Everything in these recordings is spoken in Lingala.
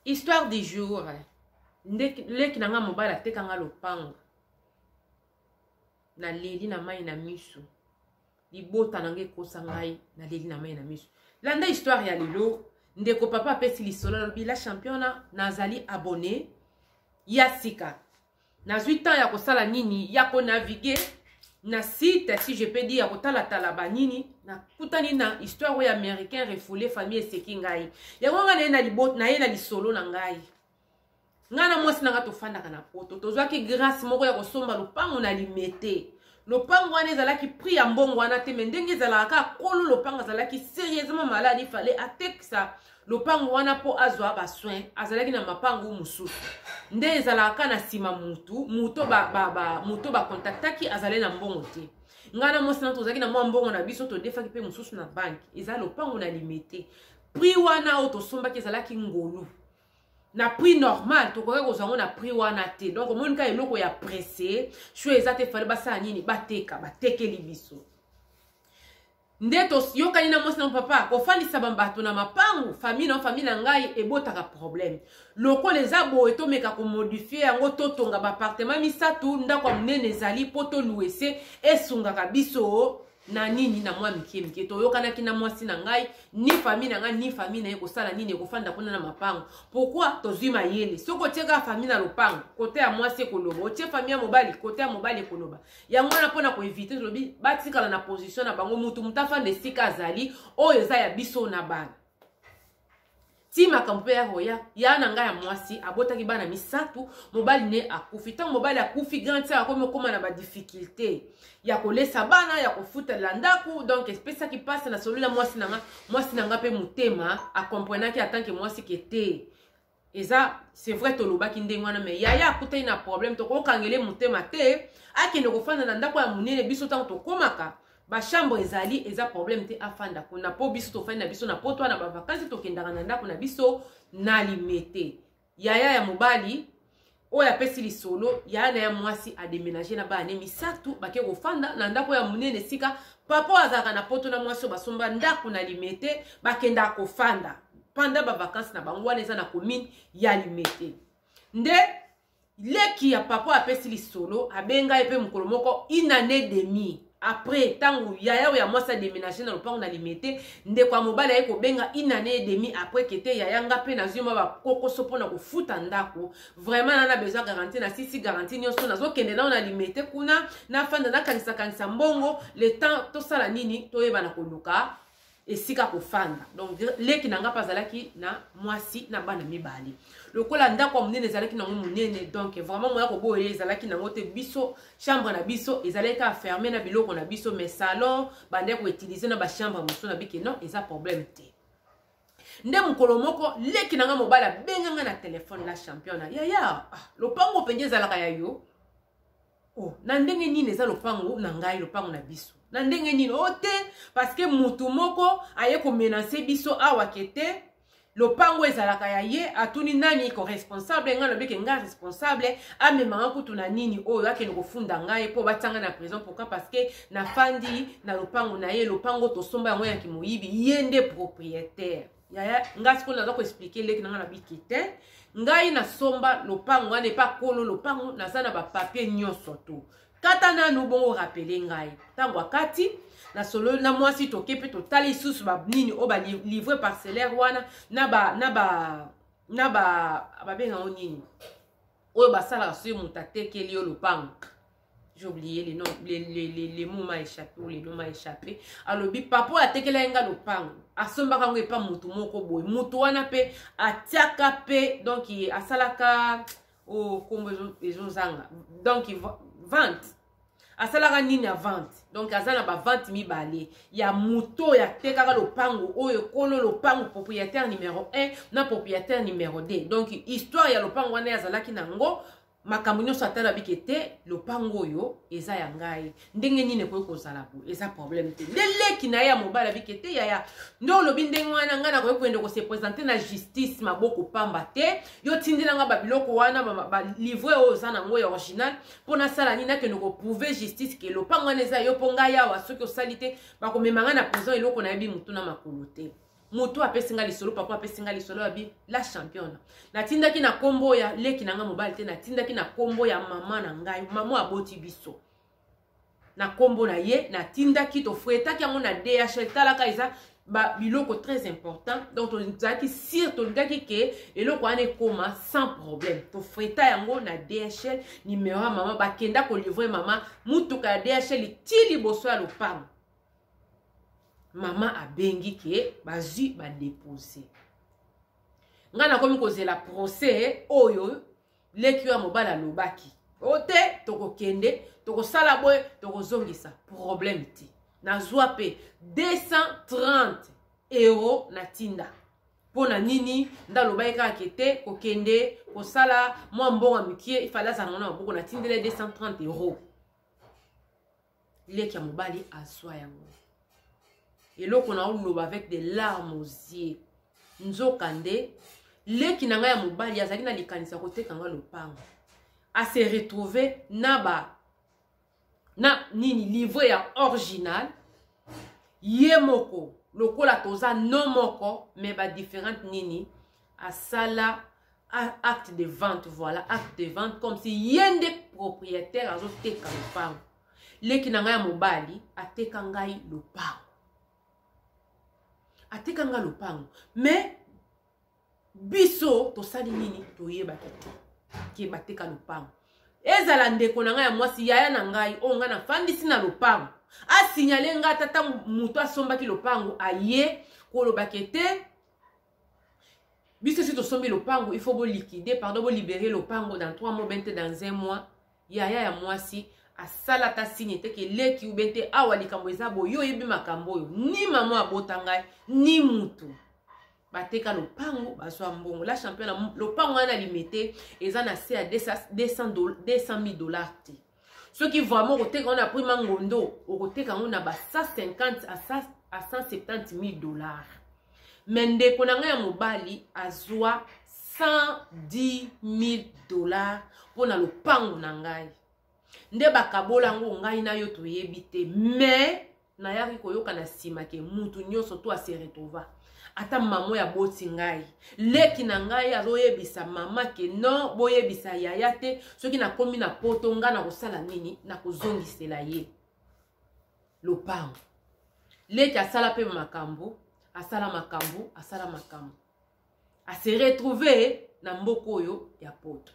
Histoire du jour. Leki nanga mobile atekanga lopango. Na leli na mai na misu. Libota nange kosa ngai na leli na mai na misu. Landa histoire ya lelo. Ndeko papa pesi lisolo lobi la championna nazali abonné. Ya sika. Na 8 ans ya kosala nini ya ko naviguer na site si je peux dire ya kotala talaba nini na kutani na histoire ya américain refoulé famille eseki ngai. Ya nganga na libota na ye na lisolo na ngai. Ngana mwasi nanga tofandaka na poto tozwaki grâce moko ya kosomba lopango na limete lopango wana ezalaki prix ya mbongo wana te mais ndenge ezalaka kolo lopango ezalaki sérieusement malade il fallait atekisa lopango wana po azwa ba soin azalaki na mapango mususu nde ezalaka na sima muto ba contactaki azale na mbongo te ngana mwasi na tozalaki na mwa mbongo na biso to defaki pe mususu na banki ezala lopango na limete prix wana o tosombaki ezalaki ngolu na prix normal to koke kozango na prix wana te donc omonika eloko ya pressé sho ezate fale basala nini batekeli biso nde to yokani na mwasi na papa kofandisa bato na mapangu famille na ngai ebotaka problème loko les abo etomeka ko modifier yango totonga ba appartement misatu ndako munene ezali poto louese esungaka biso na nini na mwa mike to yokanaki na mwasi na ngai ni famille na ngai ni famille na ye kosala nini ekofanda kuna na mapango pourquoi tozwi mayele soko tieka famille na lopango kote ya mwasi ekoloba otie famille ya mobali kote ya mobali ekoloba yango wana mpona koevite tolobi batikala na position na bango mutu afanda esika azali oyo eza ya biso na bana ti makambo ya roya ya na ngai ya mwasi abotaki bana misatu mobali ne akufi tant mobali akufi grand sœur akomi okoma na ba difficulté ya kolesa bana ya kofuta landaku donc espèce qui passe na solo la mwasi nanga pe mutema a comprendre que tant que mwasi kete eza c'est vrai to lobaki ndenge wana mais ya akutai na problème to ko kangele mutema te akende kofanda na ndako ya munene biso tant to komaka ba chambre ezali eza problème te afanda kuna po biso to fanda biso na poto na ba vacances to kendanga na ndako na biso na limete ya mobali oya pesi lisolo ya na ya mwasi a déménager na ba ane misatu bake kofanda na ndako ya munene sika papa azaka na poto na mwasi basomba ndako na limete bakenda kofanda pendant ba vacances na bango wana eza na commune ya limete nde leki ya papa apesi lisolo abenga epe mukolo moko une année demi après tangu ya mwasi a déménager na lopango na limete nde kwa mobali aye kobenga une année et demi après kete yaya nga pe na zuma ba kokoso pona kofuta ndako vraiment nana besoin garantie na sisi garantie nyonso nazo kende na na limete kuna na fanda na kanisa mbongo le temps to sala nini to yeba na koluka esika kofanda donc leki nanga pazalaki na mwasi na bana mibali lokola ndako munene ezalaki na munene donc vraiment moya ko boye ezalaki na ngote biso chambre na biso ezalaki a fermer na biloko na biso mais salon bande ko utiliser na ba chambre muso na biki non eza problème te nde mukolo moko leki nanga mobala benganga na téléphone la championne ya lopango penje ezalaka ya yo oh na ndenge nini eza lopango na ngai lopango na biso na ndenge nini ote parce que mutu moko aye ko menacer biso awa kete lopango ezalaka ya ye atuni nani ko responsable nga lobeke nga responsable amemanga kutu na nini oyo akende kofunda ngai po batanga na prison pourquoi parce que na fandi na lopango na ye lopango to somba yango ya kimoyibi yende propriétaire ya nga siko nazo ko expliquer leki nga na bikite ngai na somba lopango ane pa kolo lopango na sana ba papier nyonso to kata na nubongo rappeler ngai tango akati na solo na mwasi to kepe to tali susu ba nini o ba livrer parcellaire wana na ba benga onini o ba sala so mutate keli yo lopango j'ai oublié les noms les mots m'a échappé ou les noms m'a échappé alobi papa atekela nga lopango asomba kango epa mutu moko boy mutu wana pe atiaka pe donc asalaka o kombo ezozanga donc vente asalaka nini ya vente donc azana ba vente mibale ya muto ya tekaka lopango oyo kolo lopango propriétaire numéro 1 na propriétaire numéro 2 donc histoire ya lopango wana yazalaki nango makambo nyonso atala bikete lopango oyo eza ya ngai ndenge nini ko kozala bo eza problème te leleki na ya mobala bikete ya ndo lobi ndenge wana ngana ko kwende ko se présenter na justice maboko pamba te yo tindina nga ba biloko wana ba livrer o za nango ya original pona sala nini na ke no ko prouver justice ke lopango wana eza yo ponga ya wa soki osalite ba ko memanga na prison eloko na yebi mutuna makolo te moto apesinga lisolo papa apesinga lisolo abi la championne natindaki na kombo ya leki nanga mobali te natindaki na kombo ya mama na ngai mama aboti biso na kombo na ye natindaki to fouetaki yango na DHL talaka eza ba biloko très important donc tozaki sir tolingaki ke eloko ane koma sans problème to foueta yango na DHL numéro ya mama bakenda ko livrer mama mutuka ya DHL ti liboso ya lopango mama abengi ke bazwi ba déposer nga na komi kozela procès oyo leki ya mobala lobaki ote tokokende tokosala boye tokozongisa problème ti nazwa pe 230 € na tinda pona nini ndaloba eka kete kokende kosala mwa mbongo mikie ifala za ngona maboko na tindele 230 € leki ya mobali azwa yango eloko na oloba avec des larmes aux yeux nzokande leki na nga ya mobali azali na likanisa koteka nga lopango a se retrouver na nini livre ya original ye moko lokola toza no moko mais ba différente nini a sala acte de vente voilà acte de vente comme si yende propriétaire azoteka lopango leki na nga ya mobali ateka ngai lopango ateka nga lopango mais biso tosali nini toyebaki te ke bateka lopango ezala ndeko na ngai ya mwasi yaya na ngai o nga na fandisi na lopango asignale nga tata muto asombaki lopango aye kolobaki te biso si tosombi lopango il faut bo liquider pardon bo libérer lopango dans 3 mois bente dans 1 mois yaya ya mwasi asala ta signe te ke leki ubente awa likambo eza boyo yebi makambo oyo ni mama abota ngai ni mutu bateka lopango bazwa mbongo la championne lopango wana limité eza na se à 200 000 $. Ceux qui vraiment koteka on a pris mangondo okoteka on a ba 150 à 170 000 $. Mais ndeko na nga ya mobali azwa 110 000 $ pona lopango na ngai nde bakabola ngo ngai na yo toyebi te mais na yaki koyoka na sima ke mutu nyonso to ase retrouva ata mamo ya boti ngai leki na ngai azoyebisa mama ke non boyebisa yaya te soki na komi na poto nga na kosala nini na kozongisela ye lopango leki asala pe makambo asala makambo ase retrouver na mboko oyo ya poto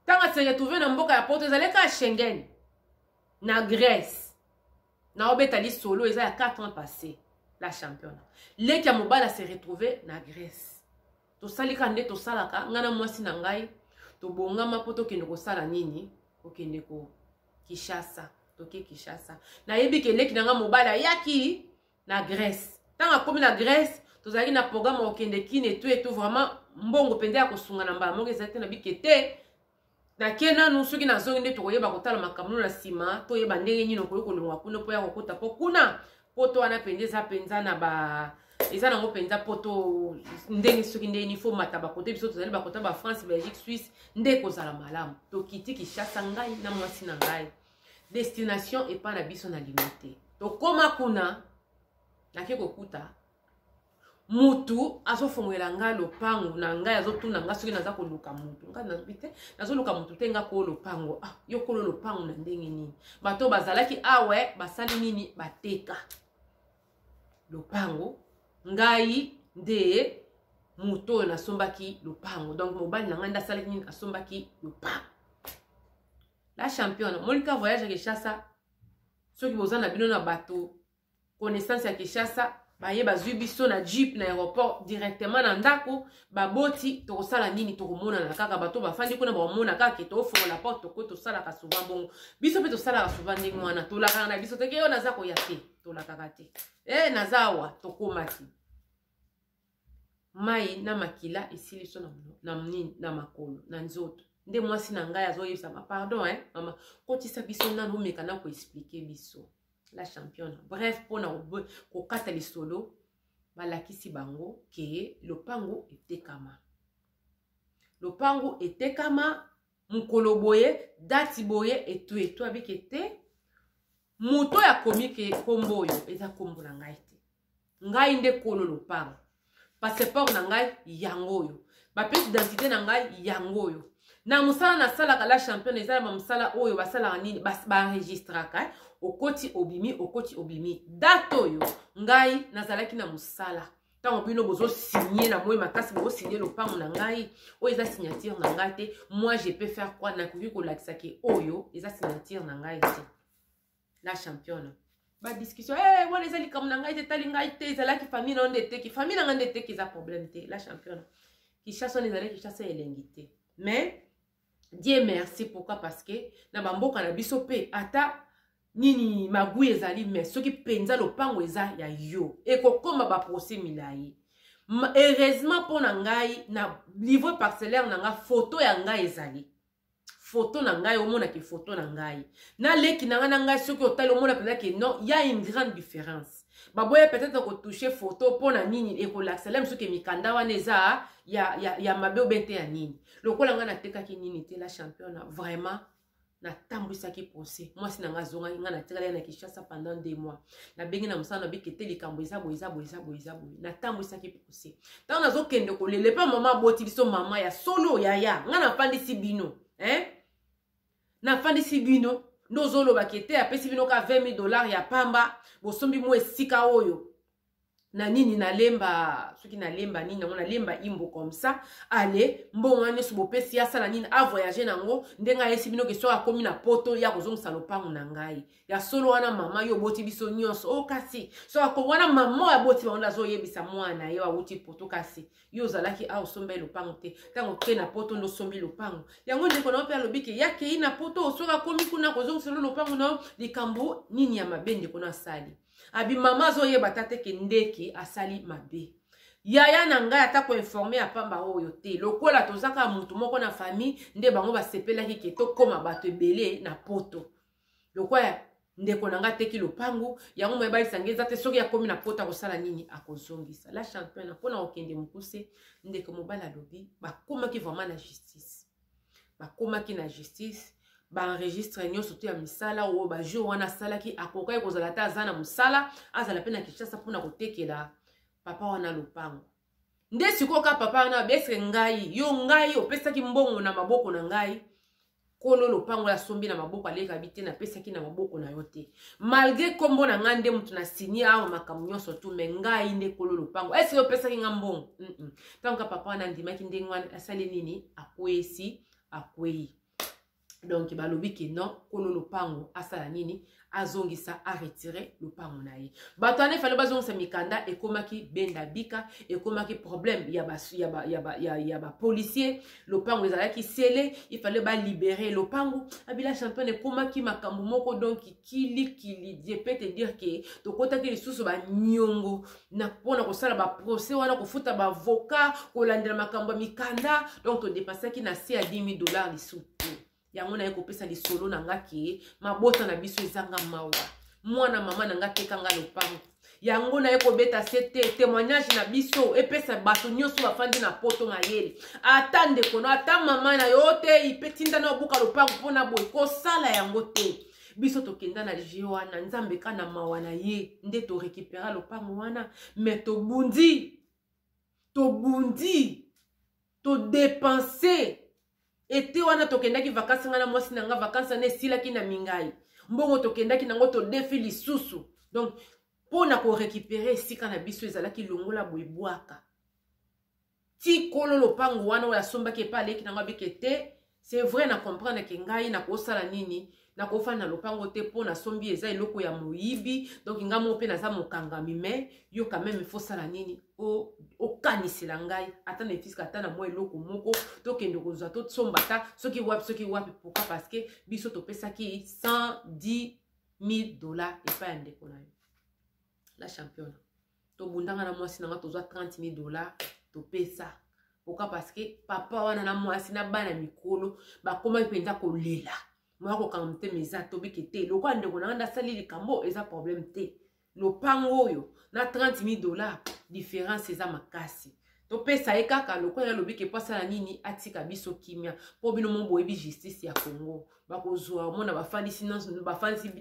tanga se retrouver na mboka ya poto ezaleka ya Schengen na Grèce na obetali solo eza ya 4 ans passé la championne leki ya mobala se retrouver na Grèce tosalika nde tosalaka ngana mwasi na ngai tobongama po tokende kosala nini okende ko Kinshasa toke Kinshasa na yebi ke leki na nga mobala yaki na Grèce tanga komi na Grèce tozali na programme okende kine tout vraiment mbongo pende ya kosunga na mbala moko ezalaki na bikete na kena no soki na zongi nde tokoyeba kotala makambo na sima toyeba ndenge nini okoki kolongwa kuna po ya kokota po kuna poto wana pendeza penza na ba eza nango penza poto ndenge soki ndenge ni faut mata bakote biso tozali bakota ba France Belgique Suisse nde kozala malamu tokiti Kinshasa ngai na mwasi na ngai destination epa na biso na limité tokoma kuna nake kokuta mutu azofongela nga lopango na ngai azotuna nga soki naza koluka mutu nga nazobite nazoluka mutu te nga ko lopango yo kolo lopango na ndenge nini bato bazalaki awe basali nini bateka lopango ngai nde mutu oyo nasombaki lopango donc mobali na ngai ndasalaki nini asombaki lopango la championne molika voyage ya Kinshasa soki boza na bino na bato connaissance ya Kinshasa baye bazwi biso na jeep na aéroport directement na ndako baboti tokosala nini tokomona na kaka bato bafandi kuna bamona kaka ke tofongola porte toko tosalaka souvent bongo biso pe tosalaka souvent ndenge wana tolakaka na biso teke yo naza koya te tolakaka te naza awa tokomaki mai na makila esili so na makolo na nzoto nde mwasi na ngai azoyebisa pardon mama kotisa biso nano omeka na koexplike biso la championne bref pona kokata lisolo balakisi bango ke lopango etekama mukolo boye dati boye etu abike te muto ya komike kombo oyo eza kombo na ngai te ngai nde kolo lopango passeport na ngai yango yo ba pièce d'identité na ngai yango yo na musala na sala kala champion ezala ba musala oyo basala nini ba enregistraka okoti obimi dato yo ngai nazalaki na musala tango bino bozo signer na moi makasi bozo signer lopango na ngai oyo eza signature na ngai te moi je peux faire quoi na koki kolakisa ke oyo eza signature na ngai te la championne ba discussion wana eza likambo na ngai te tali ngai te ezalaki famille na nde te ki famille na ngai nde te ki eza problème te la championne qui chasse on ezalaki chasse elengi te mais Dieu merci pourquoi parce que na bamboka na biso pe ata nini magui ezali mais soki penza lopango eza ya yo ekokoma ba procès milai heureusement pona ngai na livre parcellaire na nga photo ya ngai ezali photo na ngai omona ki photo na ngai na leki na ngai soki otali omona peut-être que non il y a une grande différence baboya peut-être ko toucher photo pona nini ekolaxelem soki mikanda wana eza ya mabe obente ya nini lokola nga natekaki nini te la championne vraiment na tambwisaki procès moi si nanga zonga nga natekala na Kinshasa pendant 2 mois na bengi na musana bikete likambo eza boye na tambwisaki procès tant nazo kende ko lele pa mama boti biso mama ya solo ya nga na pandisi bino na pandisi bino nozolo bakete apesi bino ka $20,000 ya pamba bosombi mo esika oyo na nini na lemba soki na lemba nini na lemba imbo comme ça allez mbongo ane su bopesi ya sala nini a voyager nango ndenga yesi bino ke so akomi na poto ya kozongisa lopango na ngai ya solo wana mama yo boti biso nyonso o kasi so ako wana mama ya boti ba zo yebisa mwana yo awuti poto kasi yo zalaki a osombe lopango te tango ke na poto ndo sombi lopango yango ndeko na ope alobike yake ina poto so akomi kuna kozongisa lopango na likambo nini ya mabende kona sali abi mama zo ye batate ke ndeki asali mabe yaya na ngai ata ko informer apamba oyo te lokola tozaka mutu moko na famille nde bango basepela ki keto koma bato ebele na poto lokola ndeko na ngai teki lopangu yango mo ebali sangeza te soki akomi na poto akosala nini akozongisa la championne mpona okende mukuse ndeko mobala lobi bakomaki vraiment na justice bakomaki na justice ba enregistre nyonso to ya misala o ba jour wana salaki akokai kozala ta azana musala azala pe na Kinshasa mpona kotekela papa wana lopango nde sikoka papa wana beske ngai yo ngai opesaki mbongo na maboko na ngai kolo lopango ya sombi na maboko aleka bite na pesaki na maboko na yote malgré kombo na ngande mutu na signé awo makambo nyonso tu me ngai nde kolo lopango esi opesaki nga mbongo tanka papa wana ndimaki nde ngwana asali nini akwei donc balobi ke non kolo lopango asala nini azongisa a retirer lopango na ye bato ane fale bazongisa mikanda ekomaki benda bika ekomaki problème ya ba policier lopango ezalaki sele il fallait ba libérer lopango abila championne ekomaki makambo moko donc kili je peux te dire que to kota ki lisusu ba nyongo na pona ko sala ba procès wana ko futa ba avocat ko landela makambo mikanda donc to dépassaki na si ya $10,000 lisusu yango na ekopesa lisolo na ngaki mabota na biso ezanga mawa mwana mama na ngaki kanga lopango yango na ekobeta sete témoignage na biso epesa bato nyonso bafandi na poto mayele ata ndeko na ata mama na yo te ipetinda na obuka lopango mpona boye kosala yango te biso tokenda na jeu wana nzambe kana mawa na ye nde to récupérer lopango wana mais to dépenser ete wana tokendaki vakansi nga na mwasi na nga vakansi na esilaki na mingai mbongo tokendaki nango to defi lisusu donc pona ko récupérer esika na biso ezalaki longola boibwaka ti kolo lopango wana oya sombaki epa aleki nango abiki te c'est vrai na comprendre ke ngai na kosala nini na kofana lopango te pona sombi eza eloko ya moyibi donc nga mo pe naza mokangami mais yo quand même il faut sala nini o kanisela ngai ata na fiska ata na mo eloko moko to kende kozwa to sombata soki wapi pourquoi parce que biso to pesaki $110,000 epa ya ndeko na yo la championne to bundanga na mwasi nanga tozwa $30,000 to pesa pourquoi parce que papa wana na mwasi na bana mikolo bakoma penza kolela mwako kamte meza tobiki te loko andeko na nganda sali likambo eza problème te lopango oyo na $30,000 différence eza makasi to pesa ye kaka lokola lobi ke pasa na nini atika biso kimia po bino mo boyebi justice ya Congo bakozwa mona bafandisi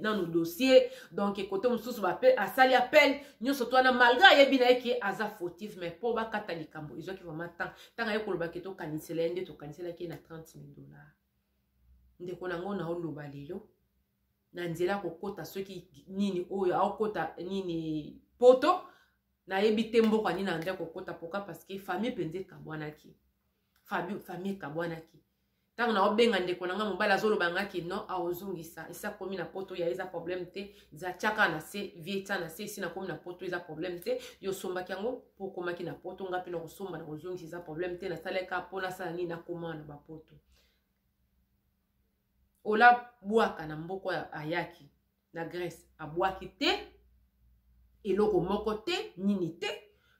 nanu dossier donc côté mosusu bappel asali appel nyonso to wana malgré yebi na yeke aza fautif mais po bakata likambo ezwaki vraiment tanga ye koloba ke to kanisela nde to kanisela ke na $30,000 ndeko nango na oloba lelo na nzela kokota soki nini oyo akota nini poto na yebi te mboka nini ande kokota poka parce que famille penze kabwanaki famille kabwanaki tango na obenga ndeko nanga mobala azoloba ngaki no aozungisa esa komi na poto ya eza problème te za chaka na se vieta na se sina komi na poto eza problème te yo somba kyango po komaki na poto ngapi na kosomba na kozungisa eza problème te na saleka pona sala nini na koma na bapoto ola bwaka na mboko ayaki na Grèce abwaki te eloko moko te nini te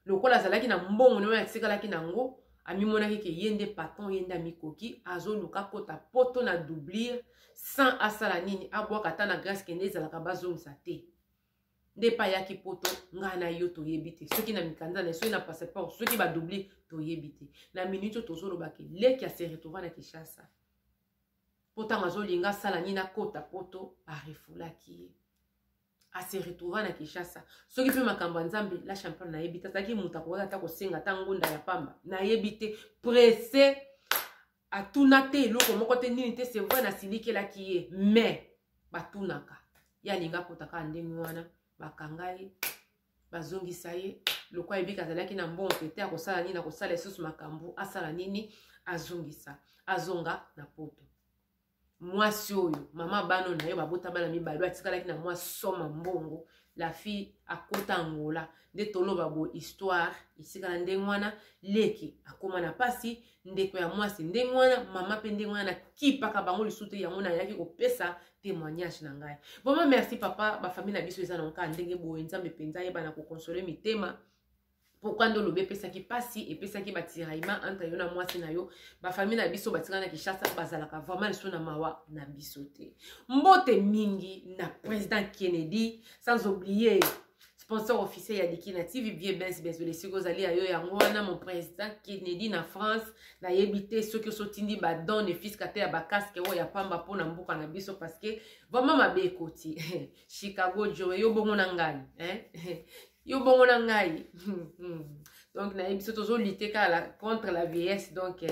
lokola azalaki na mbongo nyo yakisekalaki nango amimonaki ke yende patron yende amikoki azoluka kota poto na doublure sans asala nini abwaka ata na Grèce kende ezalaka bazongisa te nde pa yaki poto nga na yo toyebi te soki na mikanza na soki na passeport soki badoublure toyebi te na minute tozolobaki leki ase retrouva na Kinshasa potanga zolinga sala nini akota poto arefulaki ye ase retrouva na Kinshasa soki pe makambo nzambe la champion na yebita taki muta ko ata ko senga tangunda ya pamba na yebite pressé atuna te loko moko te nini te c'est vrai na silikela kiye mais batunaka ya linga kotaka ndenge wana bakangai bazongisa ye lokwa yebika zalaki na mbongo pete akosala nini akosala esusu makambo asala nini azongisa azonga na poto mwasi oyo mama bano na yo babota bana mibalo atikalaki na mwa soma mbongo la fille akota Angola nde toloba bo histoire isikala ndenge wana leki akoma na pasi ndeko ya mwasi ndenge wana mama pe ndenge wana kipaka bango lisutu yango na yaki kopesa témoignage na ngai vraiment merci papa ba famille na biso eza na nka ndenge boye nzambe penza yeba na ko consoler mitema pourquoi ndo lobe pesaki pasi et pesaki batiraima entre yo na mwasi na yo ba famille na biso batika na Kinshasa bazalaka vraiment liso na mawa na biso te mbote mingi na président Kennedy sans oublier sponsor officiel ya Dikina TV bien les sigos ali ayo yango wana mon président Kennedy na France na yebite ceux qui sotindi ba don ne fils kate ya ba casque o ya pamba pona mboka na biso parce que vraiment mabe koti Chicago Joe yo bongo na ngai yo bongo na ngai donc na ebiso tozo lutter contre la vieillesse donc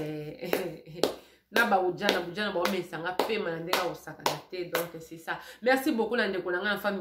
na ba ujana ba omesanga pema na ndenga osaka te donc c'est ça merci beaucoup na ndeko na nga enfant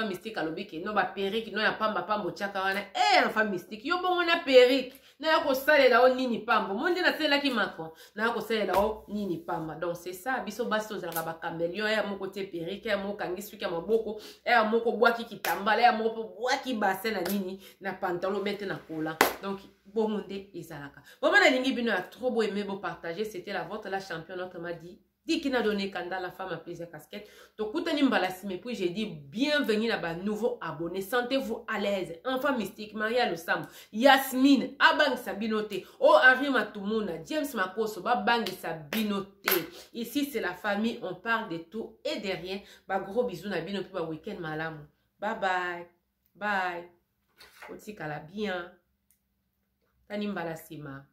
mystique alobi ke no ba perruque no ya pamba pambo chaka wana enfant mystique yo bongo na perruque na ya kosalela o nini pambo monde na tela ki Macron na ya kosalela o nini pamba donc c'est ça biso baso zalaka ba caméléon ya moko te perruque ya moko kangisu ya maboko ya moko bwaki kitambala ya moko bwaki bassin na nini na pantalon bete na kola donc bon monde ezalaka vraiment na lingi bino ya trop beau aimer beau partager c'était la vôtre la championne autrement dit qui n'a donné Kanda la femme à plaisir casquette to kutani mbalasi mais puis j'ai dit bienvenue là bas nouveau abonné sentez-vous à l'aise enfant mystique Maria Losam Yasmine abang sabinote oh Arima Tumuna James Makoso ba bang sabinote ici c'est la famille on parle de tout et de rien ba gros bisous na bino puis ba week-end malamu bye otika la bien tani mbalasima